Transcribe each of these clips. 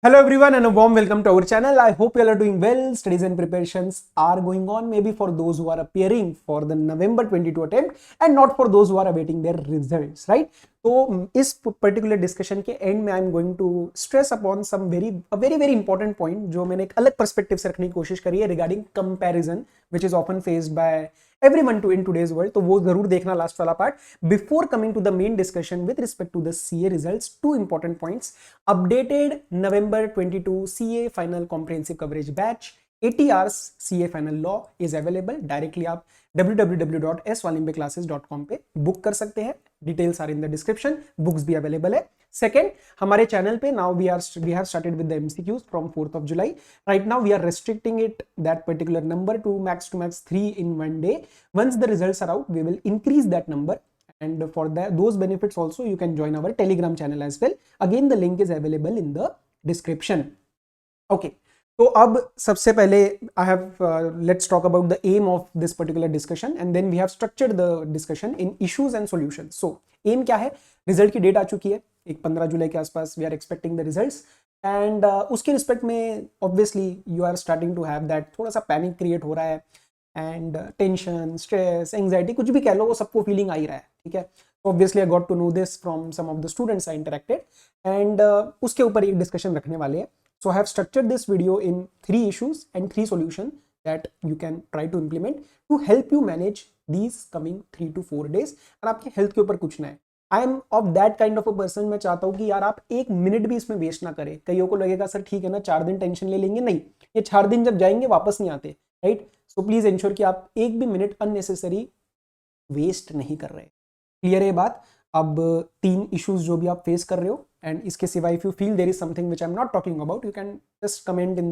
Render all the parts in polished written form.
Hello everyone and a warm welcome to our channel. I hope you all are doing well. Studies and preparations are going on, maybe for those who are appearing for the November 22 attempt and not for those who are awaiting their results, right? तो इस particular discussion के end में I am going to stress upon some very important point जो मैंने एक अलग perspective से रखने की कोशिश करी है regarding comparison which is often faced by everyone to in today's world. तो वो जरूर देखना लास्ट वाला part. Before coming to the main discussion with respect to the CA results, two important points. Updated November 22 CA final comprehensive coverage batch 80 hours CA final law is available. Directly आप www.swalimbeclasses.com पे book कर सकते हैं. Details are in the description. Books भी available है. Second, हमारे channel पे now we have started with the MCQs from 4th of July. Right now we are restricting it that particular number to max 3 in one day. Once the results are out, we will increase that number. And for those benefits also, you can join our Telegram channel as well. Again, the link is available in the description. Okay. तो अब सबसे पहले I have let's talk about the aim of this particular discussion and then we have structured the discussion in issues and solutions. So aim क्या है? Result की date आ चुकी है, एक 15 जुलाई के आसपास we are expecting the results and उसके रिस्पेक्ट में obviously you are starting to have that थोड़ा सा पैनिक क्रिएट हो रहा है एंड टेंशन, स्ट्रेस, एंग्जाइटी, कुछ भी कह लो, वो सबको फीलिंग आ ही रहा है. ठीक है. Obviously I got to know this from some of the students I interacted and उसके ऊपर एक डिस्कशन रखने वाले हैं. So I have structured this video in 3 issues and 3 solutions that you can try to implement to help you manage these coming 3 to 4 days. और आपके health के ऊपर कुछ ना है. I am of that kind of a person. मैं चाहता हूँ कि यार आप एक मिनट भी इसमें वेस्ट ना करें. कईयों को लगेगा सर ठीक है ना 4 दिन टेंशन ले लेंगे. नहीं, ये 4 दिन जब जाएंगे वापस नहीं आते. राइट. सो प्लीज इंश्योर कि आप एक भी मिनट अननेसेसरी वेस्ट नहीं कर रहे. क्लियर है बात? अब 3 इश्यूज जो भी आप फेस कर रहे हो एंड इसके सिवा if you feel there is something which I am not talking about, you can just comment in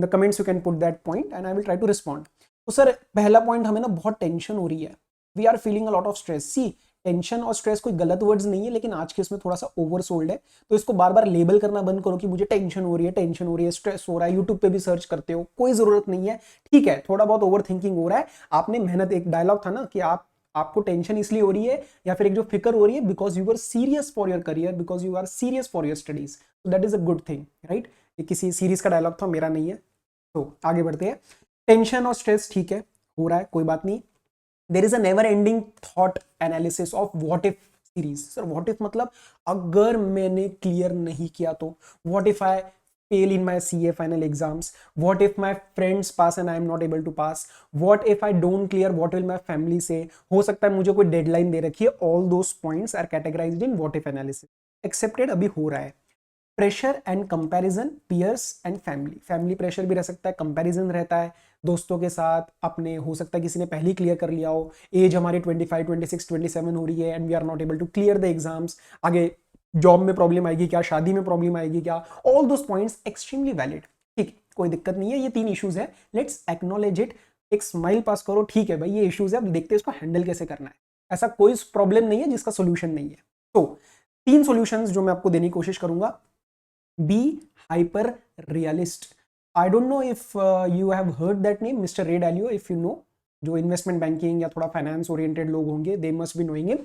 the comments. You can put that point and I will try to respond. तो sir पहला point, हमें ना बहुत tension हो रही है. We are feeling a lot of stress. See, tension और stress कोई गलत वर्ड्स नहीं है, लेकिन आज के इसमें थोड़ा सा ओवरसोल्ड है. तो इसको बार बार लेबल करना बंद करो कि मुझे टेंशन हो रही है, टेंशन हो रही है, स्ट्रेस हो रहा है. यूट्यूब पे भी सर्च करते हो, कोई जरूरत नहीं है. ठीक है, थोड़ा बहुत ओवर थिंकिंग हो रहा है. आपने मेहनत, एक डायलॉग था ना कि आपको टेंशन इसलिए हो रही है या फिर एक जो फिक्र हो रही है because you are serious for your career, because you are serious for your studies. So that is a good thing. Right. ये किसी सीरीज का डायलॉग था, मेरा नहीं है. तो आगे बढ़ते हैं. टेंशन और स्ट्रेस ठीक है, हो रहा है, कोई बात नहीं. There is a never ending thought analysis of what if series. Sir what if मतलब अगर मैंने क्लियर नहीं किया तो, what if I fail in my CA final exams, what if my friends pass and I am not able to pass, what if I don't clear, what will my family say. हो सकता है मुझे कोई deadline दे रखी है. all those points are categorized in what if analysis. accepted. अभी हो रहा है. Pressure and comparison, peers and family pressure भी रह सकता है, कंपैरिजन रहता है दोस्तों के साथ. अपने हो सकता है किसी ने पहले क्लियर कर लिया हो, एज हमारी 25, 26, 27 हो रही है and we are not able to clear the exams. आगे जॉब में प्रॉब्लम आएगी क्या, शादी में प्रॉब्लम आएगी क्या. All those points extremely valid. ठीक, कोई दिक्कत नहीं है. ये 3 इश्यूज है. Let's acknowledge it. एक स्माइल पास करो. ठीक है भाई, ये इश्यूज है, अब देखते हैं इसको हैंडल कैसे करना है. ऐसा कोई प्रॉब्लम नहीं है जिसका सोल्यूशन नहीं है. तो 3 सॉल्यूशंस जो मैं आपको देने की कोशिश करूंगा. Be hyper realist. I don't know if you have heard that name, mister Ray Dalio. If you know, जो इन्वेस्टमेंट बैंकिंग या थोड़ा फाइनेंस ओरिएंटेड लोग होंगे, they must be knowing him.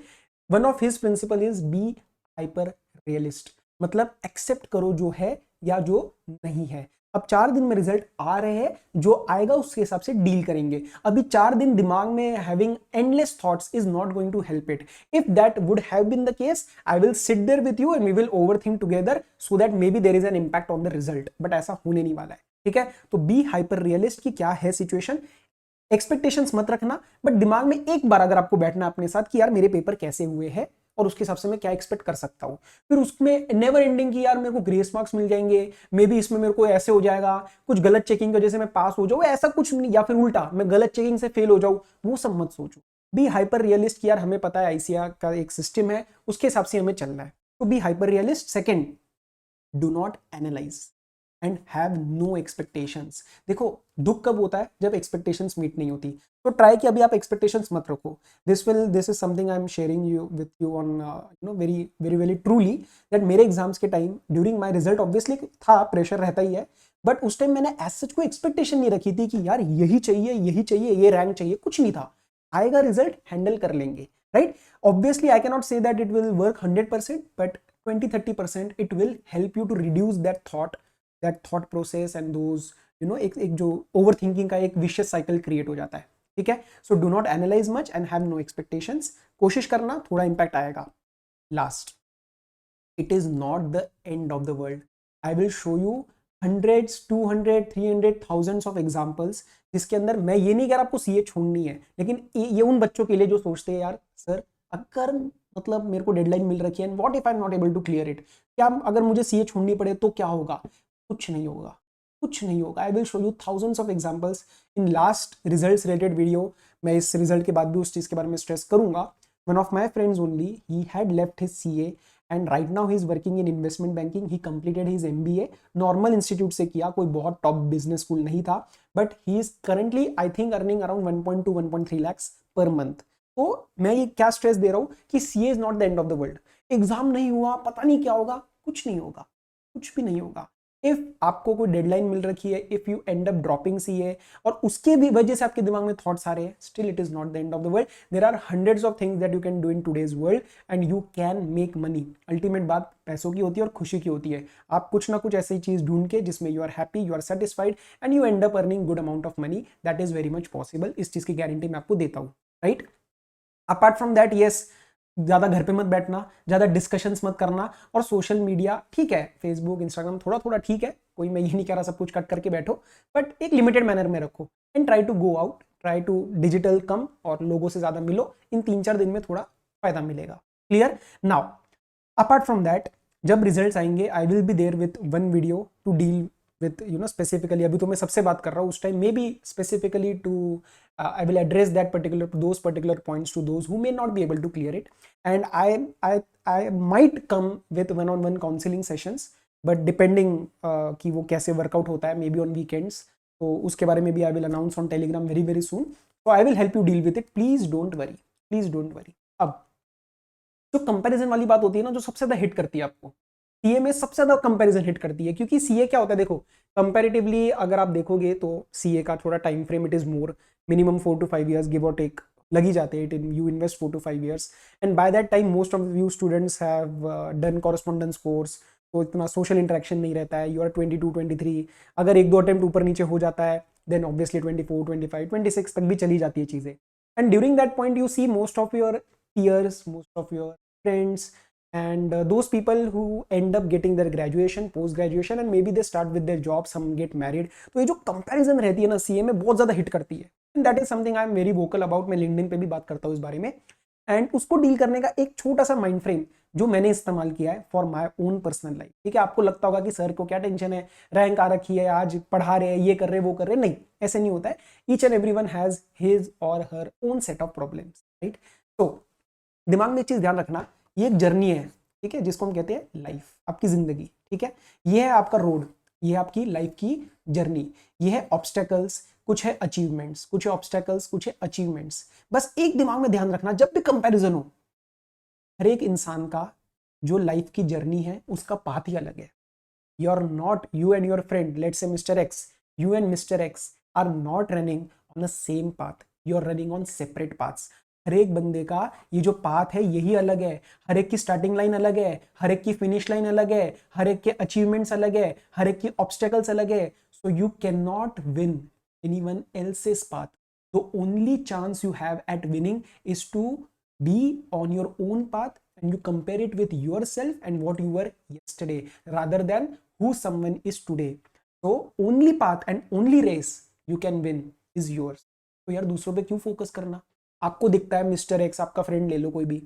One of his principle is be hyper realist. मतलब accept करो जो है या जो नहीं है. अब 4 दिन में रिजल्ट आ रहे हैं, जो आएगा उसके हिसाब से डील करेंगे. अभी 4 दिन दिमाग में having endless thoughts is not going to help it. If that would have been the case, I will sit there with you and we will overthink together so that may be there is an impact on the result. But ऐसा होने नहीं वाला है. ठीक है. तो be hyper realist की क्या है सिचुएशन. एक्सपेक्टेशंस मत रखना, बट दिमाग में एक बार अगर आपको बैठना अपने साथ कि यार मेरे पेपर कैसे हुए हैं और उसके हिसाब से मैं क्या एक्सपेक्ट कर सकता हूं. फिर उसमें नेवर एंडिंग की यार मेरे को ग्रेस मार्क्स मिल जाएंगे, मे बी इसमें मेरे को ऐसे हो जाएगा, कुछ गलत चेकिंग की वजह से मैं पास हो जाऊं, ऐसा कुछ नहीं, या फिर उल्टा मैं गलत चेकिंग से फेल हो जाऊं. वो सब मत सोचो. बी हाइपर रियलिस्ट की यार हमें पता है आईसीआर का एक सिस्टम है, उसके हिसाब से हमें चलना है. तो be hyper realist. Second, do not analyse and have no expectations. देखो दुख कब होता है, जब एक्सपेक्टेशंस मीट नहीं होती. तो ट्राई कि अभी आप एक्सपेक्टेशंस मत रखो. This is something I am sharing you with you on you know very very very truly that मेरे एग्जाम्स के time during my result obviously था, प्रेशर रहता ही है, बट उस टाइम मैंने एज सच कोई एक्सपेक्टेशन नहीं रखी थी कि यार यही चाहिए, ये रैंक चाहिए. कुछ नहीं था. आएगा रिजल्ट, हैंडल कर लेंगे. Right. Obviously I can not say that it will work 100%, but 20-30% it will help you to reduce that thought process and those एक जो ओवर थिंकिंग का एक विशियस साइकिल क्रिएट हो जाता है, ठीक है। So do not analyse much and have no expectations, कोशिश करना, थोड़ा इंपैक्ट आएगा। Last, it is not the end of the world. I will show you hundreds, 200, 300, thousands of examples जिसके अंदर मैं ये नहीं कह रहा आपको सीए छोड़नी है, लेकिन ये उन बच्चों के लिए जो सोचते हैं यार सर अगर मतलब मेरे को डेडलाइन मिल रखी है and what if I am not able to clear it, क्या अगर मुझे सीए छोड़नी पड़े तो क्या होगा? कुछ नहीं होगा, कुछ नहीं होगा। I will show you thousands of examples in last results related video. मैं इस रिजल्ट के बाद भी उस चीज़ के बारे में स्ट्रेस करूंगा। One of my friends only, he had left his CA and right now he is working in investment banking. He completed his MBA normal institute से किया, कोई बहुत top business school नहीं था, but he is currently I think earning around 1.2-1.3 lakhs per month. तो मैं ये क्या स्ट्रेस दे रहा हूँ कि CA is not the end of the world. Exam नहीं हुआ, पता नहीं क्या होगा, कुछ नहीं होगा, कुछ भी नहीं होगा। इफ आपको कोई डेडलाइन मिल रखी है, if you end up dropping CA और उसके भी वजह से आपके दिमाग में थॉट्स आ रहे हैं, still it is not the end of the world. There are hundreds of things that you can do in today's world and you can make money. Ultimate बात पैसों की होती है और खुशी की होती है। आप कुछ ना कुछ ऐसी चीज ढूंढ के जिसमें you are happy, you are satisfied and you end up earning good amount of money, that is very much possible. इस चीज की गारंटी मैं आपको देता हूँ, right. Apart from that, yes, ज़्यादा घर पे मत बैठना, ज़्यादा डिस्कशंस मत करना, और सोशल मीडिया ठीक है, फेसबुक इंस्टाग्राम थोड़ा थोड़ा ठीक है, कोई मैं ये नहीं कह रहा सब कुछ कट करके बैठो, बट एक लिमिटेड मैनर में रखो and try to go out, try to digital कम और लोगों से ज़्यादा मिलो। इन 3-4 दिन में थोड़ा फायदा मिलेगा। Clear? Now apart from that, जब रिजल्ट्स आएंगे I will be there with one video to deal with specifically, अभी तो मैं सबसे बात कर रहा हूँ, उस time may be specifically to I will address those particular points to those who may not be able to clear it, and I might come with one-on-one counseling sessions, but depending कि वो कैसे workout होता है, may be on weekends, तो उसके बारे में भी I will announce on Telegram very very soon, so I will help you deal with it, please don't worry, please don't worry। अब जो कंपैरिजन वाली बात होती है ना, जो सबसे ज्यादा हिट करती है आपको, सीए में सबसे ज्यादा कंपैरिजन हिट करती है, क्योंकि सीए क्या होता है, देखो कंपैरेटिवली अगर आप देखोगे तो सीए का थोड़ा time frame it is more, minimum 4 to 5 years give और टेक लग ही जाते हैं। You invest 4 to 5 years and by that time most of you students have done correspondence course, तो इतना सोशल इंटरेक्शन नहीं रहता है। यू आर 22-23, अगर 1-2 अटेम्प्ट ऊपर नीचे हो जाता है देन ऑब्वियसली 24-25-26 तक भी चली जाती है चीज़ें। And during that point you see most of your peers, most of your friends, and those people who end up getting their graduation, post graduation, and maybe they start with their job, some get married। तो ये जो comparison रहती है ना CA में, बहुत ज्यादा hit करती है, and that is something I am very vocal about। मैं लिंक्डइन पे भी बात करता हूँ इस बारे में, एंड उसको डील करने का एक छोटा सा माइंड फ्रेम जो मैंने इस्तेमाल किया है for my own personal life. ठीक है, आपको लगता होगा कि सर को क्या टेंशन है, रैंक आ रखी है, आज पढ़ा रहे हैं, ये कर रहे वो कर रहे, नहीं, ऐसे नहीं होता है। Each and everyone has his और her own set of problems, right. तो दिमाग में एक चीज ध्यान रखना, ये एक जर्नी है, ठीक है, जिसको हम कहते हैं लाइफ, आपकी जिंदगी, ठीक है। ये है आपका रोड, ये है आपकी लाइफ की जर्नी, ये है ऑब्स्टेकल्स, कुछ है अचीवमेंट्स, कुछ है ऑब्स्टेकल्स, कुछ है अचीवमेंट्स। बस एक दिमाग में ध्यान रखना, जब भी कंपैरिजन हो, हर एक इंसान का जो लाइफ की जर्नी है उसका पाथ ही अलग है। You are not, you and your friend, let's say mister X, you and mister X are not running on the same path, you are running on separate paths. हर एक बंदे का ये जो पाथ है यही अलग है, हर एक की स्टार्टिंग लाइन अलग है, हर एक की फिनिश लाइन अलग है, हर एक के अचीवमेंट्स अलग है, हर एक की ऑब्स्टेकल्स अलग है। So you can not win anyone else's path. The only chance you have at winning is to be on your own path and you compare it with yourself and what you were yesterday rather than who someone is today। so only path and only race you can win is yours। तो यार दूसरों पे क्यों focus करना। आपको दिखता है mister x, आपका फ्रेंड ले लो कोई भी,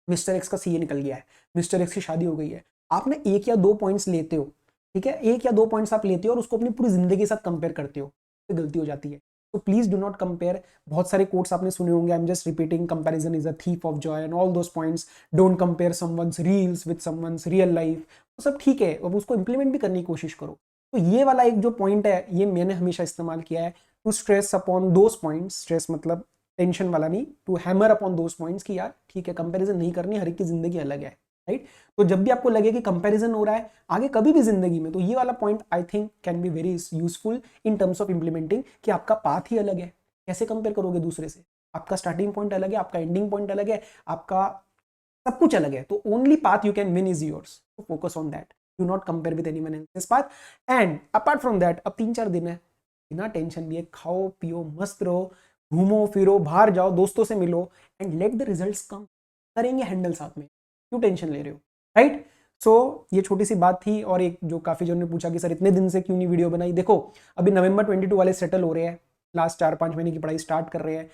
मिस्टर एक्स का सीए निकल गया है, मिस्टर एक्स की शादी हो गई है, आपने 1 या 2 पॉइंट्स लेते हो, ठीक है, 1 या 2 पॉइंट्स आप लेते हो और उसको अपनी पूरी जिंदगी के साथ कंपेयर करते हो, तो गलती हो जाती है। तो प्लीज डू नॉट कंपेयर। बहुत सारे कोट्स आपने सुने होंगे, I am just repeating, comparison is a thief of Joy and all those points. Don't compare someone's reels with someone's real life, वो सब ठीक है, अब उसको इंप्लीमेंट भी करने की कोशिश करो। तो ये वाला एक जो पॉइंट है, ये मैंने हमेशा इस्तेमाल किया है to stress upon those points, stress मतलब टेंशन वाला नहीं, to hammer upon those points कि यार ठीक है, कंपैरिजन नहीं करनी, हर एक की जिंदगी अलग है, राइट। तो जब भी आपको लगे कि कंपैरिजन हो रहा है आगे कभी भी जिंदगी में, तो ये वाला point I think can be very useful in terms of implementing, कि आपका पाथ ही अलग है, कैसे कंपेयर करोगे दूसरे से, आपका स्टार्टिंग पॉइंट अलग है, आपका एंडिंग पॉइंट अलग है, आपका सब कुछ अलग है, तो only path you can win is yours, तो focus on that, do not compare with anyone else's path. And apart from that अब 3-4 दिन है, बिना टेंशन लिए खाओ पियो मस्त रहो, घूमो फिरो, बाहर जाओ, दोस्तों से मिलो, एंड लेट द रिजल्ट्स कम, करेंगे हैंडल साथ में, क्यों टेंशन ले रहे हो, राइट। सो ये छोटी सी बात थी। और एक जो काफी जनों ने पूछा कि सर इतने दिन से क्यों नहीं वीडियो बनाई, देखो अभी नवंबर 22 वाले सेटल हो रहे हैं, लास्ट 4-5 महीने की पढ़ाई स्टार्ट कर रहे हैं,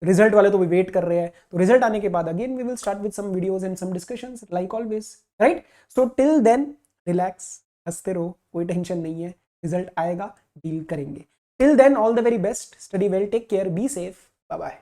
रिजल्ट वाले तो भी वेट कर रहे हैं, तो रिजल्ट आने के बाद again we will start with some videos and some discussions like always, right. So till then relax, हंसते रहो, कोई टेंशन नहीं है, रिजल्ट आएगा, डील करेंगे। Till then all the very best, study well, take care, be safe, bye bye.